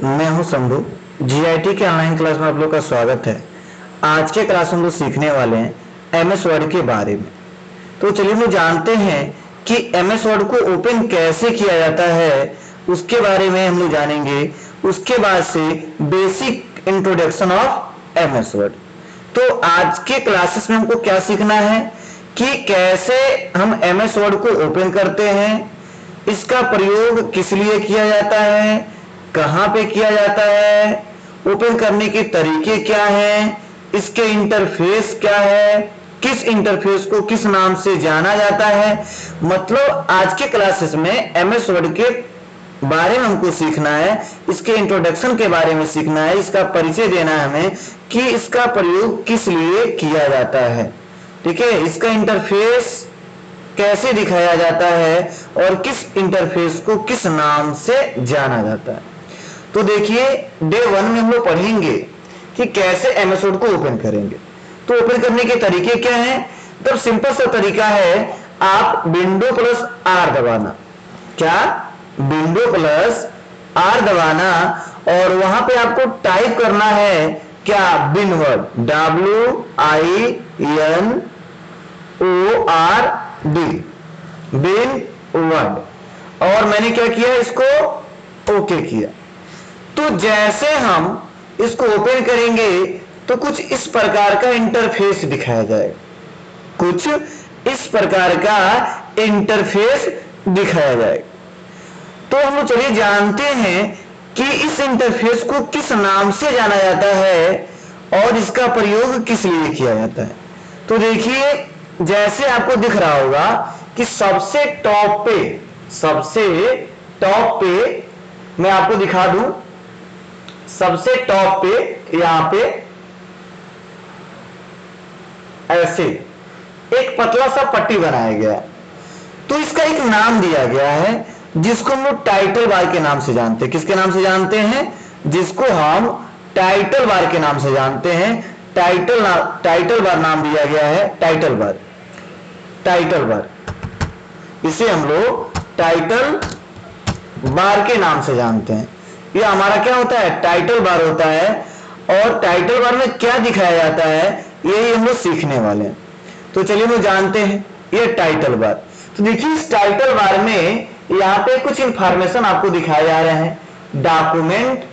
मैं हूं शंभू। जीआईटी के ऑनलाइन क्लास में आप लोग का स्वागत है। आज के क्लास में हम लोग सीखने वाले हैं एमएस वर्ड के बारे में। तो चलिए हम लोग जानते हैं कि एमएस वर्ड को ओपन कैसे किया जाता है, उसके बारे में हम लोग जानेंगे। उसके बाद से basic introduction of MS word. तो आज के क्लासेस में हमको क्या सीखना है कि कैसे हम एमएस वर्ड को ओपन करते हैं, इसका प्रयोग किस लिए किया जाता है, कहां पे किया जाता है, ओपन करने के तरीके क्या हैं, इसके इंटरफेस क्या है, किस इंटरफेस को किस नाम से जाना जाता है। मतलब आज के क्लासेस में एमएस वर्ड के बारे में हमको सीखना है, इसके इंट्रोडक्शन के बारे में सीखना है, इसका परिचय देना है हमें कि इसका प्रयोग किस लिए किया जाता है। ठीक है, इसका इंटरफेस कैसे दिखाया जाता है और किस इंटरफेस को किस नाम से जाना जाता है। तो देखिए, डे 1 में हम लोग पढ़ेंगे कि कैसे एमएस वर्ड को ओपन करेंगे। तो ओपन करने के तरीके क्या हैं? तो सिंपल सा तरीका है, आप विंडो प्लस आर दबाना। क्या? विंडो प्लस आर दबाना और वहां पे आपको टाइप करना है क्या? बिन वर्ड, WINORD, बिन वर्ड। और मैंने क्या किया? इसको ओके किया। तो जैसे हम इसको ओपन करेंगे तो कुछ इस प्रकार का इंटरफेस दिखाया जाएगा, कुछ इस प्रकार का इंटरफेस दिखाया जाएगा। तो हम लोग चलिए जानते हैं कि इस इंटरफेस को किस नाम से जाना जाता है और इसका प्रयोग किस लिए किया जाता है। तो देखिए, जैसे आपको दिख रहा होगा कि सबसे टॉप पे मैं आपको दिखा दूं, सबसे टॉप पे यहां पे ऐसे एक पतला सा पट्टी बनाया गया है। तो इसका एक नाम दिया गया है जिसको हम लोग टाइटल बार के नाम से जानते हैं। किसके नाम से जानते हैं? जिसको हम टाइटल बार के नाम से जानते हैं। टाइटल बार नाम दिया गया है, टाइटल बार। इसे हम लोग टाइटल बार के नाम से जानते हैं। ये हमारा क्या होता है? टाइटल बार होता है। और टाइटल बार में क्या दिखाया जाता है, यही हम लोग सीखने वाले हैं। तो चलिए हम जानते हैं ये टाइटल बार। तो देखिए, इस टाइटल बार में यहाँ पे कुछ इंफॉर्मेशन आपको दिखाए जा रहे हैं, डॉक्यूमेंट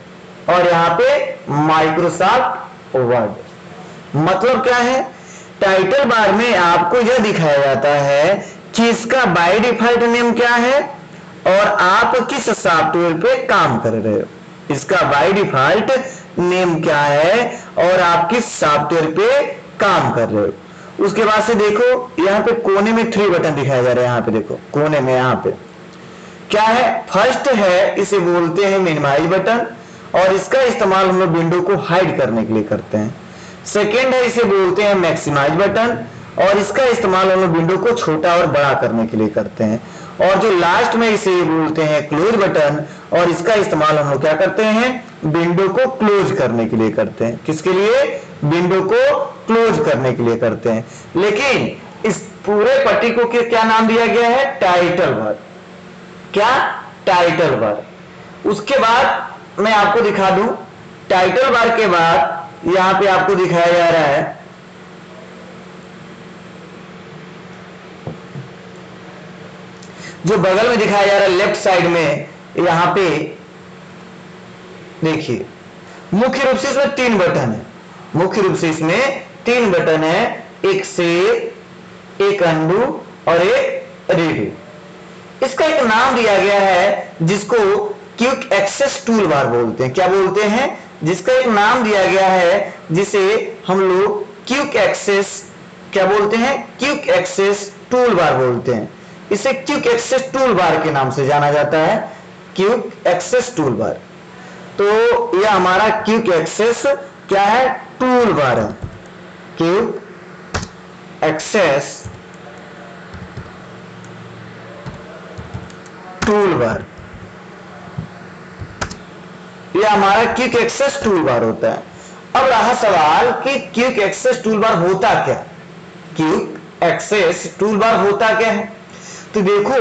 और यहाँ पे माइक्रोसॉफ्ट वर्ड। मतलब क्या है? टाइटल बार में आपको यह दिखाया जाता है कि इसका बाय डिफॉल्ट नेम क्या है और आप किस सॉफ्टवेयर पे काम कर रहे हो। इसका बाय डिफॉल्ट नेम क्या है और आप किस सॉफ्टवेयर पे काम कर रहे हो। उसके बाद से देखो, यहाँ पे कोने में 3 बटन दिखाया जा रहा है। यहाँ पे देखो, कोने में यहाँ पे क्या है? फर्स्ट है, इसे बोलते हैं मिनिमाइज बटन और इसका इस्तेमाल हम लोग विंडो को हाइड करने के लिए करते हैं। सेकेंड है, इसे बोलते हैं मैक्सिमाइज बटन और इसका इस्तेमाल हम लोग विंडो को छोटा और बड़ा करने के लिए करते हैं। और जो लास्ट में इसे बोलते हैं क्लोज बटन और इसका इस्तेमाल हम लोग क्या करते हैं? विंडो को क्लोज करने के लिए करते हैं। किसके लिए? विंडो को क्लोज करने के लिए करते हैं। लेकिन इस पूरे पट्टी को क्या नाम दिया गया है? Title bar. क्या? Title bar. उसके बाद मैं आपको दिखा दूं, टाइटल बार के बाद यहां पे आपको दिखाया जा रहा है जो बगल में दिखाया जा रहा है लेफ्ट साइड में, यहां पे देखिए, मुख्य रूप से इसमें 3 बटन है। मुख्य रूप से इसमें 3 बटन है, एक सेव, एक अंडू और एक रीडू। इसका एक नाम दिया गया है जिसको क्विक एक्सेस टूल बार बोलते हैं। क्या बोलते हैं? जिसका एक नाम दिया गया है जिसे हम लोग क्विक एक्सेस क्या बोलते हैं? क्विक एक्सेस टूल बार बोलते हैं। इसे क्विक एक्सेस टूल बार के नाम से जाना जाता है, क्विक एक्सेस टूल बार। तो यह हमारा क्विक एक्सेस क्या है? टूल बार है, क्विक एक्सेस टूल बार। यह हमारा क्विक एक्सेस टूल बार होता है। अब रहा सवाल कि क्विक एक्सेस टूल बार होता क्या? क्विक एक्सेस टूल बार होता क्या है? तो देखो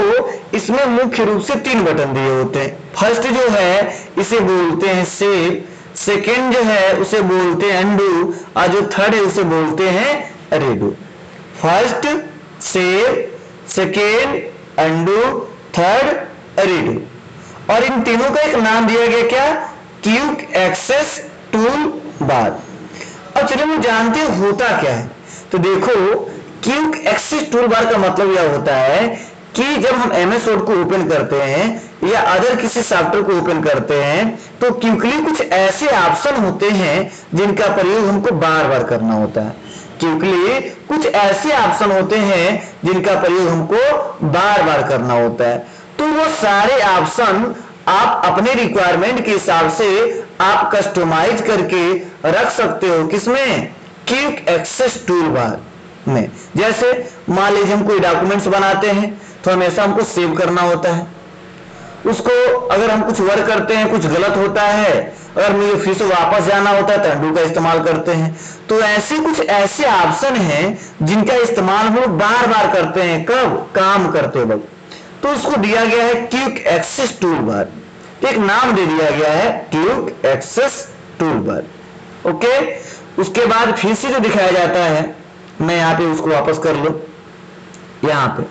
इसमें मुख्य रूप से 3 बटन दिए होते हैं। फर्स्ट जो है इसे बोलते हैं सेव, सेकेंड जो है उसे बोलते हैं अनडू, और जो थर्ड है उसे बोलते हैं redo. First save, second undo, third redo. और इन तीनों का एक नाम दिया गया, क्या? Quick access toolbar. अब चलिए हम जानते हैं होता क्या है। तो देखो क्विक एक्सेस टूल बार का मतलब यह होता है कि जब हम MS वर्ड को ओपन करते हैं या अदर किसी सॉफ्टवेयर को ओपन करते हैं तो क्विकली कुछ ऐसे ऑप्शन होते हैं जिनका प्रयोग हमको बार बार करना होता है। क्विकली कुछ ऐसे ऑप्शन होते हैं जिनका प्रयोग हमको बार बार करना होता है। तो वो सारे ऑप्शन आप अपने रिक्वायरमेंट के हिसाब से आप कस्टमाइज करके रख सकते हो, किसमें? क्विक एक्सेस टूल बार में। जैसे मान लीजिए हम कोई डॉक्यूमेंट्स बनाते हैं तो हमेशा हमको सेव करना होता है उसको। अगर हम कुछ वर्क करते हैं, कुछ गलत होता है, अगर मुझे फिर से वापस जाना होता है तो अनडू का इस्तेमाल करते हैं। तो ऐसे कुछ ऐसे ऑप्शन हैं जिनका इस्तेमाल हम लोग बार बार करते हैं। कब? काम करते वक्त। तो उसको दिया गया है क्विक एक्सेस टूल बार, एक नाम दे दिया गया है quick access toolbar. Okay, उसके बाद फिर से जो दिखाया जाता है, मैं यहां पे उसको वापस कर लो। यहां पे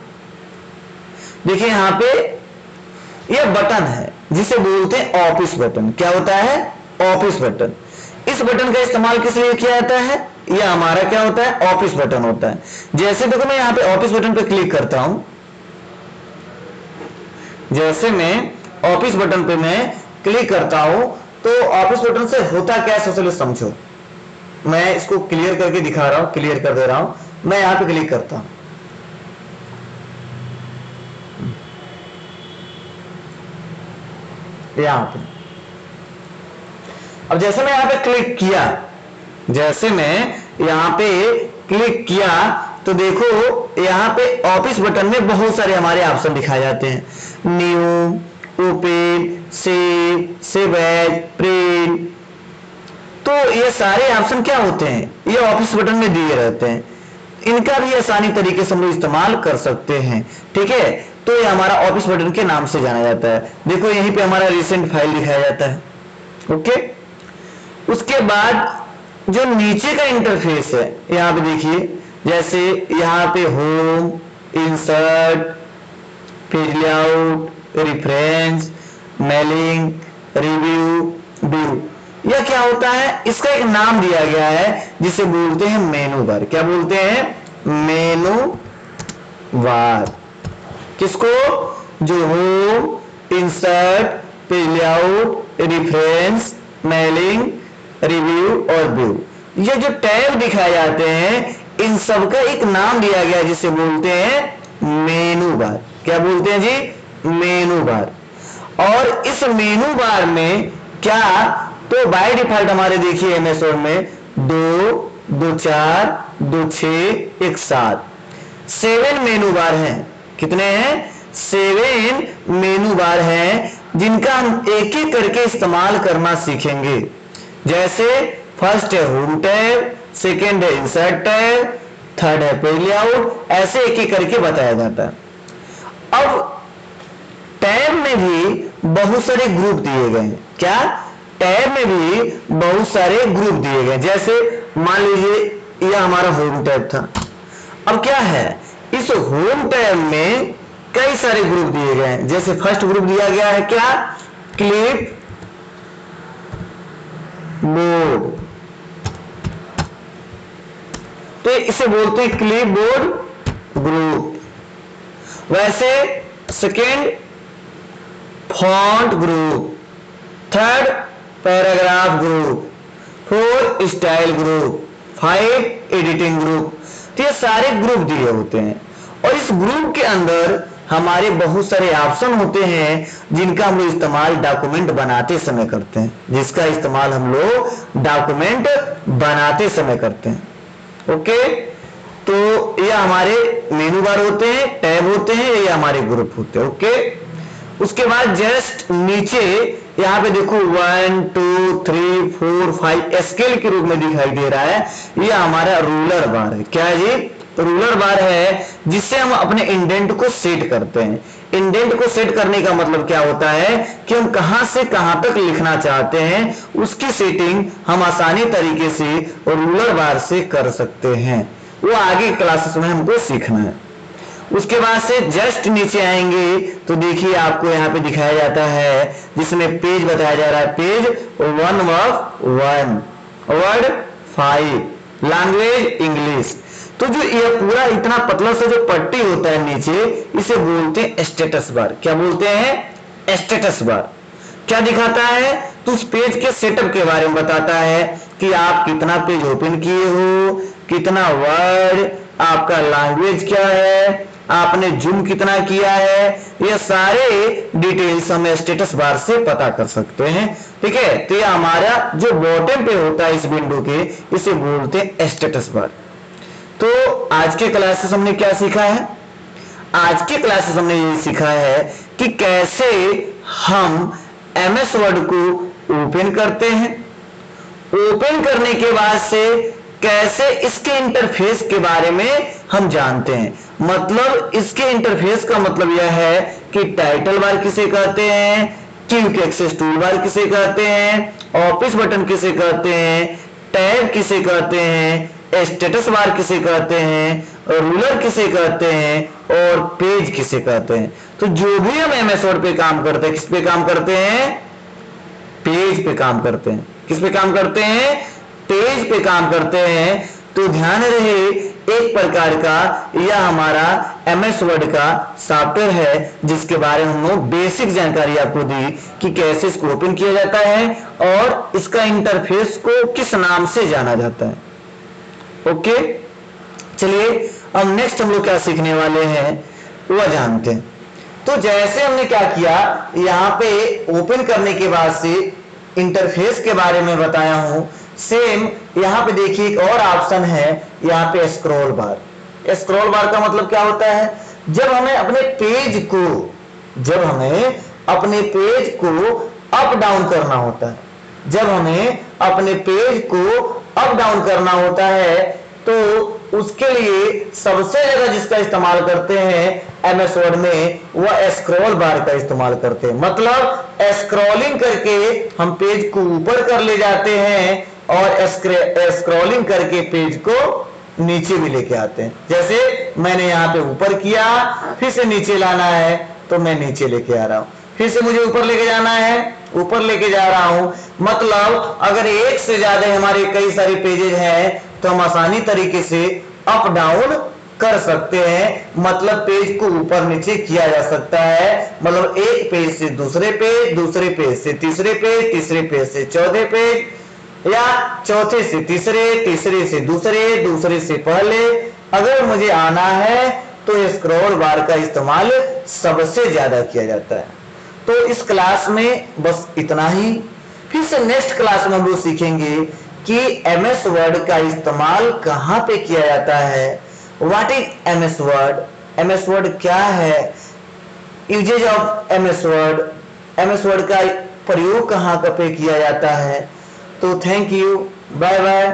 देखिए, यहां पे यह बटन है जिसे बोलते हैं ऑफिस बटन। क्या होता है? Office button. इस बटन का इस्तेमाल किस लिए किया जाता है? यह हमारा क्या होता है? ऑफिस बटन होता है। जैसे देखो मैं यहां पे ऑफिस बटन पे क्लिक करता हूं, जैसे मैं ऑफिस बटन पे मैं क्लिक करता हूं तो ऑफिस बटन से होता क्या है सबसे समझो। मैं इसको क्लियर करके दिखा रहा हूं, क्लियर कर दे रहा हूं। मैं यहां पे क्लिक करता हूं, यहां पे। अब जैसे मैं यहां पे क्लिक किया, जैसे मैं यहां पे क्लिक किया तो देखो यहां पे ऑफिस बटन में बहुत सारे हमारे ऑप्शन दिखाए जाते हैं। New, open, save, save as, print. तो ये सारे ऑप्शन क्या होते हैं? ये ऑफिस बटन में दिए रहते हैं। इनका भी आसानी तरीके से हम लोग इस्तेमाल कर सकते हैं। ठीक है, तो ये हमारा ऑफिस बटन के नाम से जाना जाता है। देखो यहीं पे हमारा रिसेंट फाइल दिखाया जाता है। ओके, उसके बाद जो नीचे का इंटरफेस है, यहां पे देखिए, जैसे यहां पे home, insert, page layout, reference, mailing, review, view. यह क्या होता है? इसका एक नाम दिया गया है जिसे बोलते हैं मेनू बार। क्या बोलते हैं? मेनू बार। किसको? जो home, insert, page layout, reference, mailing, review और व्यू, ये जो टैब दिखाए जाते हैं इन सब का एक नाम दिया गया जिसे बोलते हैं मेनू बार। क्या बोलते हैं जी? मेनू बार। और इस मेनू बार में क्या, तो बाय डिफॉल्ट हमारे देखिए MS वर्ड में 2, 2, 4, 2, 6, 1, 7 7 मेनू बार हैं। कितने हैं? 7 मेनू बार हैं जिनका हम एक एक करके इस्तेमाल करना सीखेंगे। जैसे फर्स्ट है होम टैब, सेकेंड है इंसर्ट टैब, थर्ड है पेज लेआउट, ऐसे एक एक करके बताया जाता है। अब टैब में भी बहुत सारे ग्रुप दिए गए हैं। क्या? टैब में भी बहुत सारे ग्रुप दिए गए। जैसे मान लीजिए यह हमारा होम टैब था। अब क्या है, इस होम टैब में कई सारे ग्रुप दिए गए हैं। जैसे फर्स्ट ग्रुप दिया गया है क्या? Clip board. तो इसे बोलते हैं क्लिप बोर्ड ग्रुप। वैसे second font group, third paragraph group, fourth style group, 5 editing group. तो ये सारे ग्रुप दिए होते हैं और इस ग्रुप के अंदर हमारे बहुत सारे ऑप्शन होते हैं जिनका हम लोग इस्तेमाल डॉक्यूमेंट बनाते समय करते हैं, जिसका इस्तेमाल हम लोग डॉक्यूमेंट बनाते समय करते हैं। ओके, तो ये हमारे मेनू बार होते हैं, टैब होते हैं, ये हमारे ग्रुप होते हैं। ओके, उसके बाद जस्ट नीचे यहाँ पे देखो 1, 2, 3, 4, 5 स्केल के रूप में दिखाई दे रहा है। ये हमारा रूलर बार है। क्या है जी? रूलर बार है जिससे हम अपने इंडेंट को सेट करते हैं। इंडेंट को सेट करने का मतलब क्या होता है कि हम कहां से कहां तक लिखना चाहते हैं उसकी सेटिंग हम आसानी तरीके से रूलर बार से कर सकते हैं। वो आगे क्लासेस में हमको सीखना है। उसके बाद से जस्ट नीचे आएंगे तो देखिए आपको यहाँ पे दिखाया जाता है जिसमें पेज बताया जा रहा है, page 1 of 1, word 5, language English. तो जो ये पूरा इतना पतला सा जो पट्टी होता है नीचे, इसे बोलते हैं स्टेटस बार। क्या बोलते हैं? Status bar. क्या दिखाता है? तो उस पेज के सेटअप के बारे में बताता है कि आप कितना पेज ओपन किए हो, कितना वर्ड, आपका लैंग्वेज क्या है, आपने जूम कितना किया है, ये सारे डिटेल्स हम स्टेटस बार से पता कर सकते हैं। ठीक है, तो ये हमारा जो बॉटम पे होता है इस विंडो के, इसे बोलते हैं स्टेटस बार। तो आज के क्लासेस हमने क्या सीखा है? आज के क्लासेस हमने ये सीखा है कि कैसे हम एमएस वर्ड को ओपन करते हैं, ओपन करने के बाद से कैसे इसके इंटरफेस के बारे में हम जानते हैं। मतलब इसके इंटरफेस का मतलब यह है कि टाइटल बार किसे कहते हैं, क्विक एक्सेस टूल बार किसे कहते हैं, ऑफिस बटन किसे कहते हैं, टैब किसे कहते हैं, स्टेटस बार किसे कहते हैं, रूलर किसे कहते हैं और पेज किसे कहते हैं। तो जो भी हम एमएस वर्ड पे काम करते हैं, किस पे काम करते हैं? पेज पे काम करते हैं। किस पे काम करते हैं? पेज पे काम करते हैं। तो ध्यान रहे, एक प्रकार का यह हमारा एमएस वर्ड का सॉफ्टवेयर है जिसके बारे में हम बेसिक जानकारी आपको दी कि कैसे इसको ओपन किया जाता है और इसका इंटरफेस को किस नाम से जाना जाता है। ओके, चलिए अब नेक्स्ट हम लोग क्या सीखने वाले हैं वह जानते हैं। तो जैसे हमने क्या किया, यहाँ पे ओपन करने के बाद से इंटरफेस के बारे में बताया हूं, सेम यहाँ पे देखिए एक और ऑप्शन है, यहाँ पे स्क्रॉल बार। स्क्रॉल बार का मतलब क्या होता है? जब हमें अपने पेज को अप डाउन करना होता है, जब हमें अपने पेज को अप डाउन करना होता है तो उसके लिए सबसे ज्यादा जिसका इस्तेमाल करते हैं एमएस वर्ड में वह स्क्रॉल बार का इस्तेमाल करते हैं। मतलब स्क्रॉलिंग करके हम पेज को ऊपर कर ले जाते हैं और स्क्रॉलिंग करके पेज को नीचे भी लेके आते हैं। जैसे मैंने यहाँ पे ऊपर किया, फिर से नीचे लाना है तो मैं नीचे लेके आ रहा हूं, फिर से मुझे ऊपर लेके जाना है, ऊपर लेके जा रहा हूं। मतलब अगर एक से ज्यादा हमारे कई सारे पेजेस हैं तो हम आसानी तरीके से अप डाउन कर सकते हैं। मतलब पेज को ऊपर नीचे किया जा सकता है। मतलब एक पेज से दूसरे पेज, दूसरे पेज से तीसरे पेज, तीसरे पेज से चौथे पेज, या चौथे से तीसरे, तीसरे से दूसरे, दूसरे से पहले अगर मुझे आना है तो स्क्रॉल बार का इस्तेमाल सबसे ज्यादा किया जाता है। तो इस क्लास में बस इतना ही। फिर से नेक्स्ट क्लास में हम लोग सीखेंगे कि एमएस वर्ड का इस्तेमाल कहां पे किया जाता है। What is MS word, MS word क्या है, यूजेज ऑफ एमएस वर्ड का प्रयोग कहां पे किया जाता है। तो थैंक यू, बाय बाय।